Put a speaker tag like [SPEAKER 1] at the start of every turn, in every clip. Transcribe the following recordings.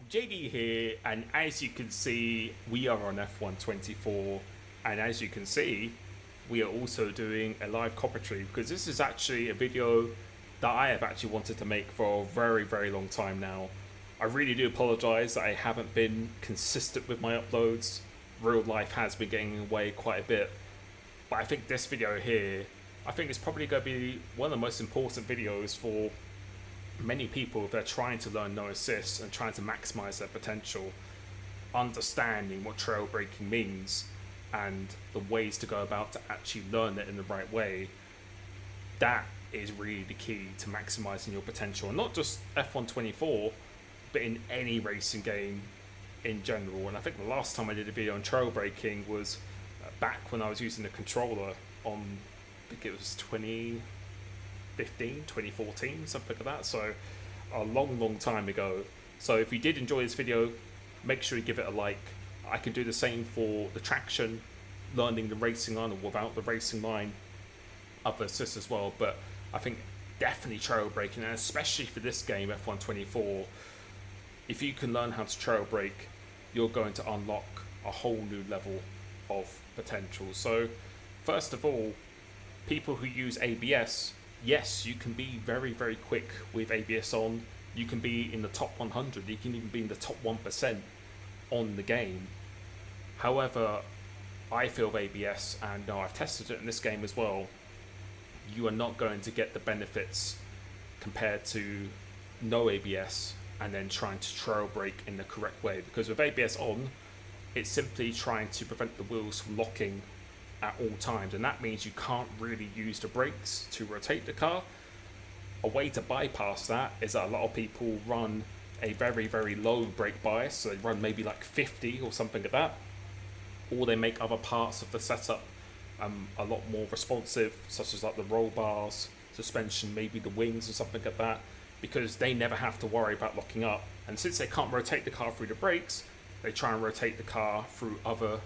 [SPEAKER 1] JD here, and as you can see, we are on F124, and as you can see, we are also doing a live commentary because this is actually a video that I have actually wanted to make for a very long time now. I really do apologise that I haven't been consistent with my uploads. Real life has been getting in the way quite a bit, but I think this video here, I think it's probably going to be one of the most important videos for many people if they're trying to learn no assist and trying to maximize their potential, understanding what trail braking means and the ways to go about to actually learn it in the right way. That is really the key to maximizing your potential, and not just F124 but in any racing game in general. And I think the last time I did a video on trail braking was back when I was using the controller on, I think it was 2014, something like that, so a long time ago. So if you did enjoy this video, make sure you give it a like. I can do the same for the traction, learning the racing line or without the racing line, other assists as well, but I think definitely trail braking, and especially for this game F124, if you can learn how to trail brake, you're going to unlock a whole new level of potential. So first of all, people who use ABS, yes, you can be very quick with ABS on. You can be in the top 100. You can even be in the top 1% on the game. However, I feel with ABS, and now I've tested it in this game as well, you are not going to get the benefits compared to no ABS and then trying to trail brake in the correct way. Because with ABS on, it's simply trying to prevent the wheels from locking at all times, and that means you can't really use the brakes to rotate the car. A way to bypass that is that a lot of people run a very low brake bias, so they run maybe like 50 or something like that, or they make other parts of the setup a lot more responsive, such as like the roll bars, suspension, maybe the wings or something like that, because they never have to worry about locking up. And since they can't rotate the car through the brakes, they try and rotate the car through other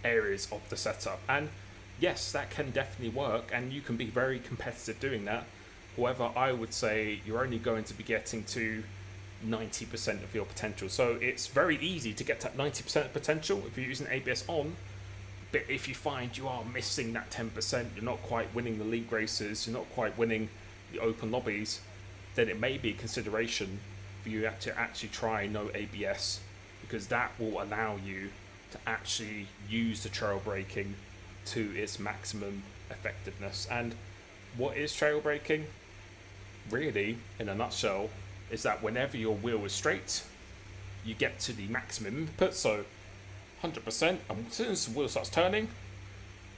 [SPEAKER 1] areas of the setup. And yes, that can definitely work, and you can be very competitive doing that. However, I would say you're only going to be getting to 90% of your potential. So it's very easy to get to 90% of potential if you're using ABS on, but if you find you are missing that 10%, you're not quite winning the league races, you're not quite winning the open lobbies, then it may be a consideration for you to actually try no ABS, because that will allow you to actually use the trail braking to its maximum effectiveness. And what is trail braking? Really, in a nutshell, is that whenever your wheel is straight, you get to the maximum input, so 100%, and as soon as the wheel starts turning,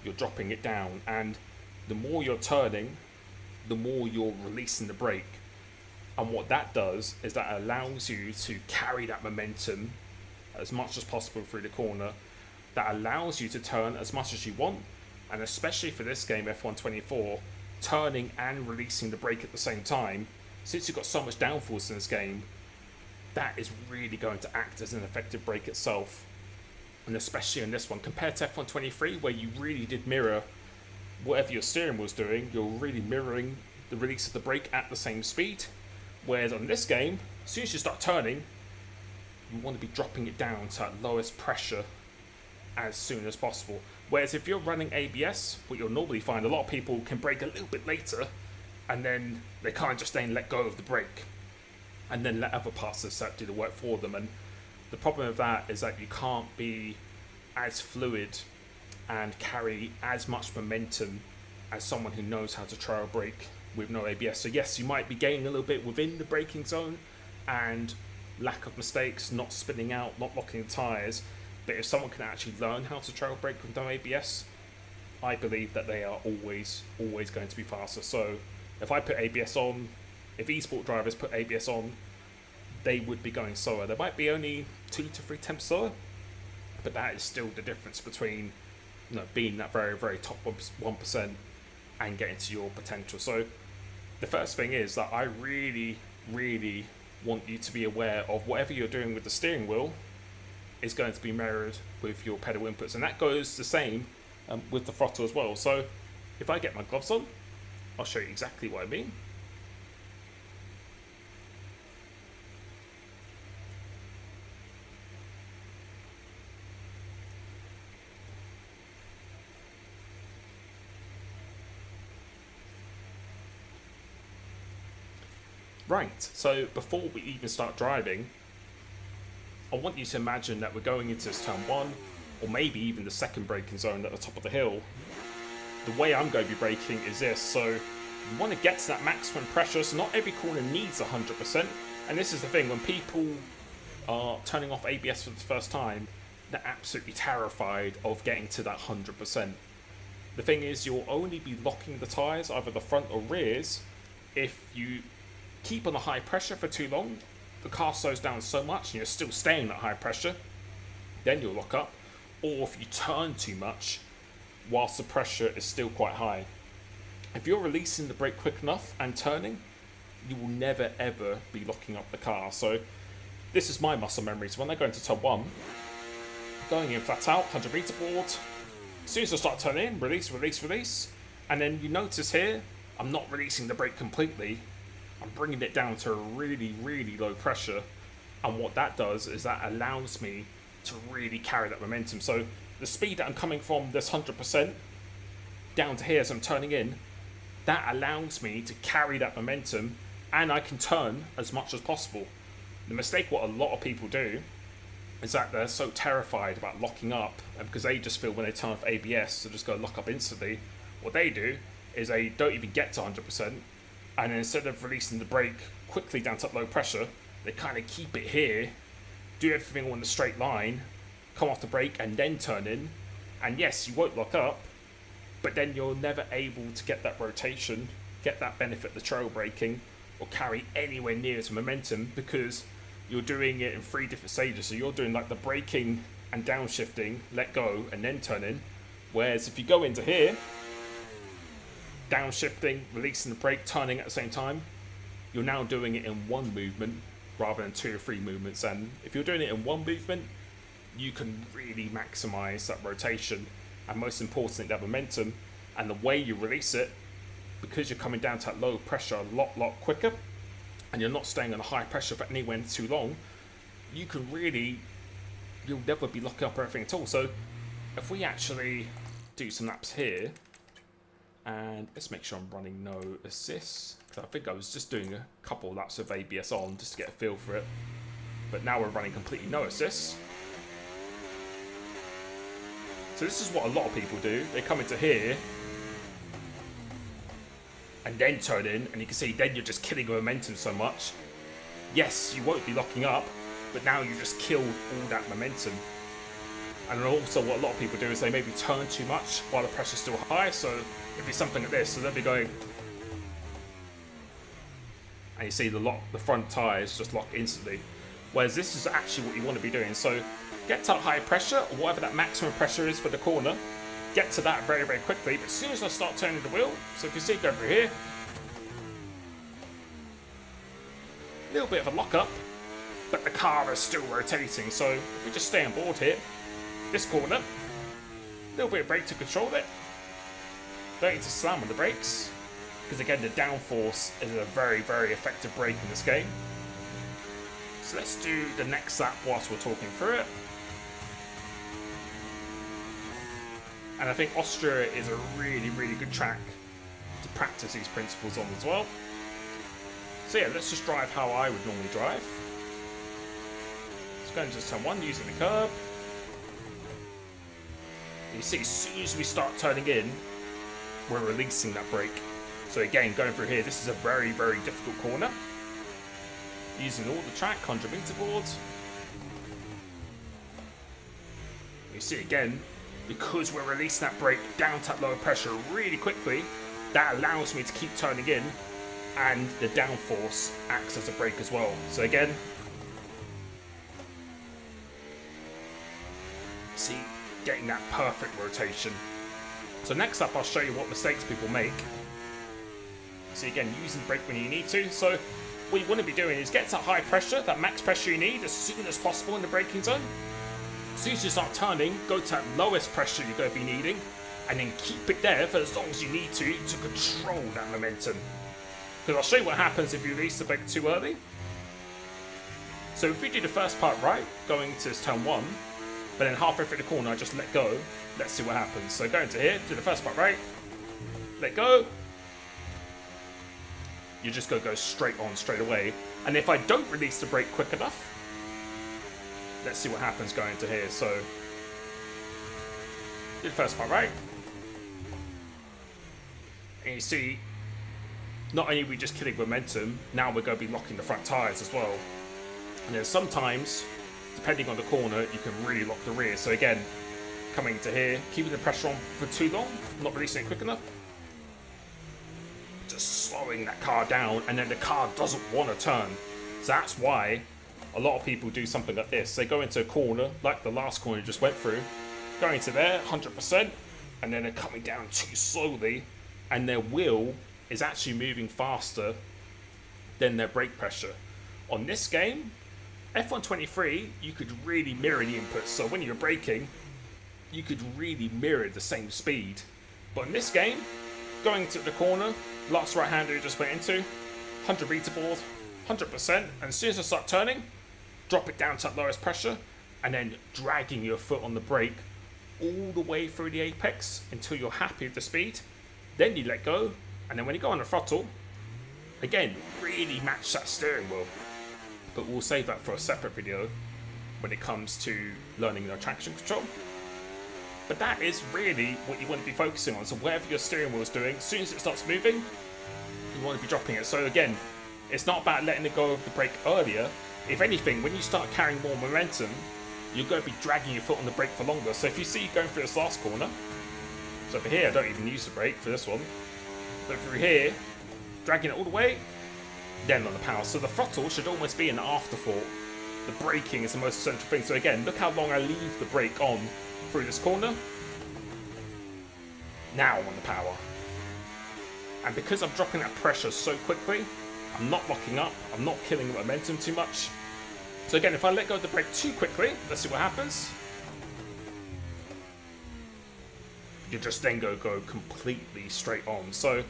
[SPEAKER 1] you're dropping it down, and the more you're turning, the more you're releasing the brake. And what that does is that allows you to carry that momentum as much as possible through the corner. That allows you to turn as much as you want, and especially for this game F124, turning and releasing the brake at the same time, since you've got so much downforce in this game, that is really going to act as an effective brake itself. And especially in this one, compared to F123, where you really did mirror whatever your steering wheel's doing, you're really mirroring the release of the brake at the same speed. Whereas on this game, as soon as you start turning, you want to be dropping it down to that lowest pressure as soon as possible. Whereas if you're running ABS, what you'll normally find, a lot of people can brake a little bit later, and then they can't just then let go of the brake and then let other parts of the set do the work for them. And the problem with that is that you can't be as fluid and carry as much momentum as someone who knows how to trail brake with no ABS. So yes, you might be gaining a little bit within the braking zone and lack of mistakes, not spinning out, not locking the tyres, but if someone can actually learn how to trail brake with no ABS, I believe that they are always going to be faster. So if I put ABS on, if esport drivers put ABS on, they would be going slower. They might be only 2 to 3 tenths slower, but that is still the difference between, you know, being that very top 1% and getting to your potential. So the first thing is that I really want you to be aware of whatever you're doing with the steering wheel is going to be mirrored with your pedal inputs, and that goes the same with the throttle as well. So if I get my gloves on, I'll show you exactly what I mean. Right, so before we even start driving, I want you to imagine that we're going into this turn 1, or maybe even the second braking zone at the top of the hill. The way I'm going to be braking is this, so you want to get to that maximum pressure, so not every corner needs 100%, and this is the thing, when people are turning off ABS for the first time, they're absolutely terrified of getting to that 100%. The thing is, you'll only be locking the tyres, either the front or rears, if you keep on a high pressure for too long, the car slows down so much and you're still staying at high pressure, then you'll lock up. Or if you turn too much whilst the pressure is still quite high. If you're releasing the brake quick enough and turning, you will never ever be locking up the car. So this is my muscle memory. So when I go into turn 1, going in flat out, 100 meter board, as soon as I start turning in, release, release, release, and then you notice here, I'm not releasing the brake completely. I'm bringing it down to a really, really low pressure, and what that does is that allows me to really carry that momentum. So the speed that I'm coming from this 100% down to here as I'm turning in, that allows me to carry that momentum, and I can turn as much as possible. The mistake what a lot of people do is that they're so terrified about locking up, and because they just feel when they turn off ABS, they're just going to lock up instantly. What they do is they don't even get to 100%, and then instead of releasing the brake quickly down to low pressure, they kind of keep it here, do everything on the straight line, come off the brake and then turn in, and yes, you won't lock up, but then you're never able to get that rotation, get that benefit of the trail braking, or carry anywhere near to momentum, because you're doing it in 3 different stages. So you're doing like the braking and downshifting, let go, and then turn in. Whereas if you go into here, downshifting, releasing the brake, turning at the same time, you're now doing it in one movement rather than 2 or 3 movements. And if you're doing it in one movement, you can really maximize that rotation, and most importantly, that momentum. And the way you release it, because you're coming down to that low pressure a lot quicker, and you're not staying on a high pressure for anywhere too long, you can really, you'll never be locking up everything at all. So if we actually do some laps here, and let's make sure I'm running no assists, because I think I was just doing a couple of laps of ABS on just to get a feel for it, but now we're running completely no assists. So this is what a lot of people do. They come into here and then turn in, and you can see then you're just killing the momentum so much. Yes, you won't be locking up, but now you just killed all that momentum. And also what a lot of people do is they maybe turn too much while the pressure's still high. So it'd be something like this. So they'll be going, and you see the front tyres just lock instantly. Whereas this is actually what you want to be doing. So get to high pressure, or whatever that maximum pressure is for the corner. Get to that very quickly, but as soon as I start turning the wheel, so if you see, go over here, a little bit of a lock up, but the car is still rotating. So if we just stay on board here, this corner, a little bit of brake to control it. Don't need to slam on the brakes, because again, the downforce is a very effective brake in this game. So let's do the next lap whilst we're talking through it. And I think Austria is a really good track to practice these principles on as well. So yeah, let's just drive how I would normally drive. Let's go into turn 1 using the curb. And you see, as soon as we start turning in, we're releasing that brake. So again, going through here, this is a very difficult corner. Using all the track, 100 meter boards. You see again, because we're releasing that brake down to that lower pressure really quickly, that allows me to keep turning in, and the downforce acts as a brake as well. So again, see, getting that perfect rotation. So next up, I'll show you what mistakes people make. So again, using the brake when you need to. So what you want to be doing is get to that high pressure, that max pressure you need as soon as possible in the braking zone. As soon as you start turning, go to that lowest pressure you're going to be needing, and then keep it there for as long as you need to control that momentum. Because I'll show you what happens if you release the brake too early. So if we do the first part right, going to turn 1, but then halfway through the corner I just let go, let's see what happens. So go into here, do the first part right, let go. you're just going to go straight on straight away. And if I don't release the brake quick enough, let's see what happens going to here. So, do the first part right. And you see, not only are we just killing momentum, now we're going to be locking the front tyres as well. And then sometimes, depending on the corner, you can really lock the rear. So again, coming to here, keeping the pressure on for too long, not releasing it quick enough, just slowing that car down, and then the car doesn't want to turn. So that's why a lot of people do something like this. They go into a corner, like the last corner you just went through, going to there, 100%, and then they're coming down too slowly, and their wheel is actually moving faster than their brake pressure. On this game, F123, you could really mirror the inputs. So when you're braking, you could really mirror the same speed. But in this game, going to the corner, last right-hander you just went into, 100 meter board, 100%, and as soon as I start turning, drop it down to that lowest pressure, and then dragging your foot on the brake all the way through the apex until you're happy with the speed. Then you let go, and then when you go on the throttle, again, really match that steering wheel. But we'll save that for a separate video when it comes to learning the traction control. But that is really what you want to be focusing on. So whatever your steering wheel is doing, as soon as it starts moving, you want to be dropping it. So again, it's not about letting it go of the brake earlier. If anything, when you start carrying more momentum, you're going to be dragging your foot on the brake for longer. So if you see going through this last corner, so for here I don't even use the brake for this one, but through here, dragging it all the way, then on the power. So the throttle should almost be an afterthought. The braking is the most essential thing. So again, look how long I leave the brake on through this corner. Now I'm on the power. And because I'm dropping that pressure so quickly, I'm not locking up, I'm not killing the momentum too much. So again, if I let go of the brake too quickly, let's see what happens. You just then go completely straight on. So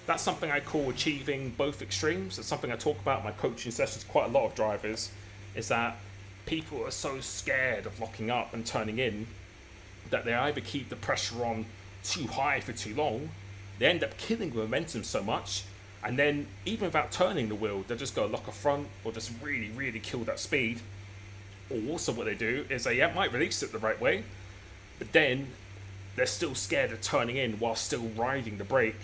[SPEAKER 1] that's something I call achieving both extremes. It's something I talk about in my coaching sessions quite a lot of drivers, is that people are so scared of locking up and turning in that they either keep the pressure on too high for too long, they end up killing the momentum so much, and then even without turning the wheel, they'll just go lock a front or just really, really kill that speed. Or also what they do is they might release it the right way, but then they're still scared of turning in while still riding the brake.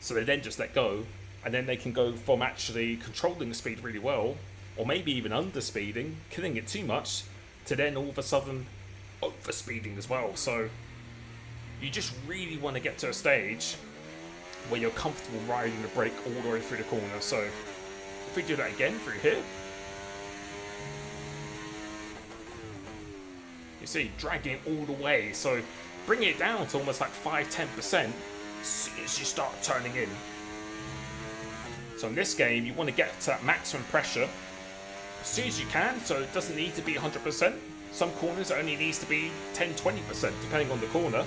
[SPEAKER 1] So they then just let go, and then they can go from actually controlling the speed really well, or maybe even underspeeding, killing it too much, to then all of a sudden overspeeding as well. So you just really want to get to a stage where you're comfortable riding the brake all the way through the corner. So if we do that again through here, you see, dragging it all the way. So bring it down to almost like 5-10% as soon as you start turning in. So in this game, you want to get to that maximum pressure as soon as you can, so it doesn't need to be 100%. Some corners it only needs to be 10-20% depending on the corner.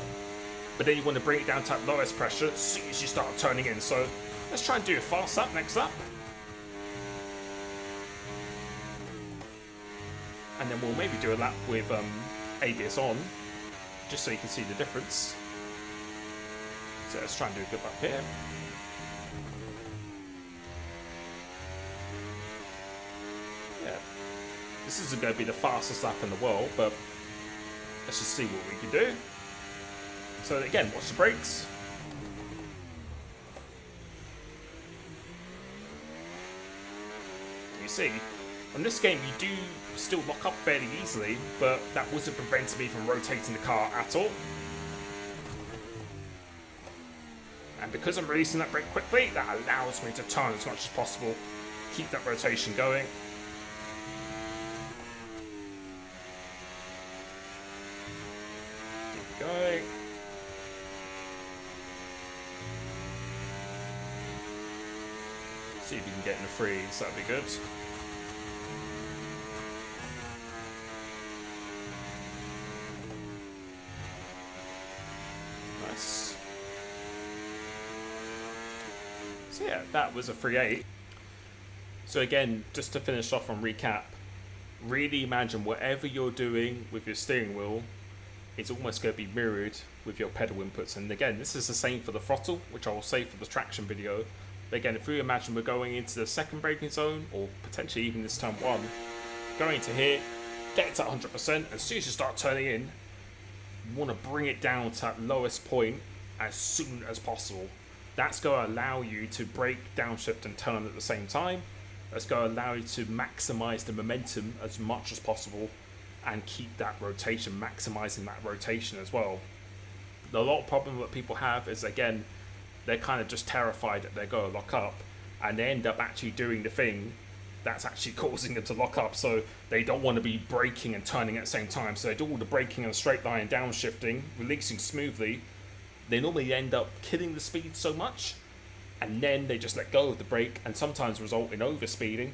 [SPEAKER 1] But then you want to bring it down to that lowest pressure as soon as you start turning in. So let's try and do a fast lap next lap. And then we'll maybe do a lap with ABS on, just so you can see the difference. So let's try and do a good lap here. Yeah, this isn't going to be the fastest lap in the world, but let's just see what we can do. So again, watch the brakes. You see, on this game you do still lock up fairly easily, but that wasn't preventing me from rotating the car at all. And because I'm releasing that brake quickly, that allows me to turn as much as possible, keep that rotation going. Keep going. See if you can get in the freeze, that'd be good. Nice. So yeah, that was a 3.8. So again, just to finish off on recap, really imagine whatever you're doing with your steering wheel, it's almost going to be mirrored with your pedal inputs. And again, this is the same for the throttle, which I will save for the traction video. But again, if we imagine we're going into the second braking zone, or potentially even this turn 1, going to here, get it to 100%, as soon as you start turning in, you want to bring it down to that lowest point as soon as possible. That's going to allow you to brake, downshift and turn at the same time. That's going to allow you to maximize the momentum as much as possible and keep that rotation, maximizing that rotation as well. A lot of problem that people have is, again, they're kind of just terrified that they're going to lock up, and they end up actually doing the thing that's actually causing them to lock up. So they don't want to be braking and turning at the same time. So they do all the braking in a straight line, downshifting, releasing smoothly. They normally end up killing the speed so much, and then they just let go of the brake, and sometimes result in overspeeding.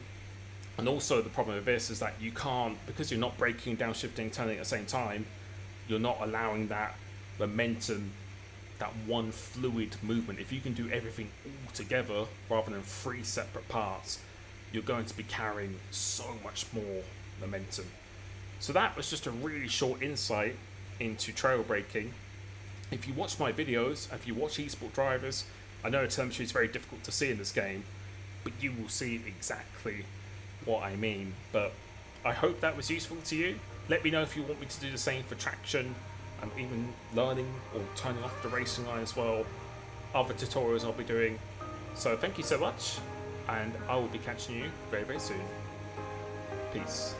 [SPEAKER 1] And also the problem with this is that you can't, because you're not braking, downshifting, turning at the same time, you're not allowing that momentum, that one fluid movement. If you can do everything all together rather than 3 separate parts, you're going to be carrying so much more momentum. So that was just a really short insight into trail braking. If you watch my videos, if you watch eSport drivers, I know telemetry is very difficult to see in this game, but you will see exactly what I mean. But I hope that was useful to you. Let me know if you want me to do the same for traction, and even learning or turning off the racing line as well. Other tutorials I'll be doing. So thank you so much, and I will be catching you very, very soon. Peace.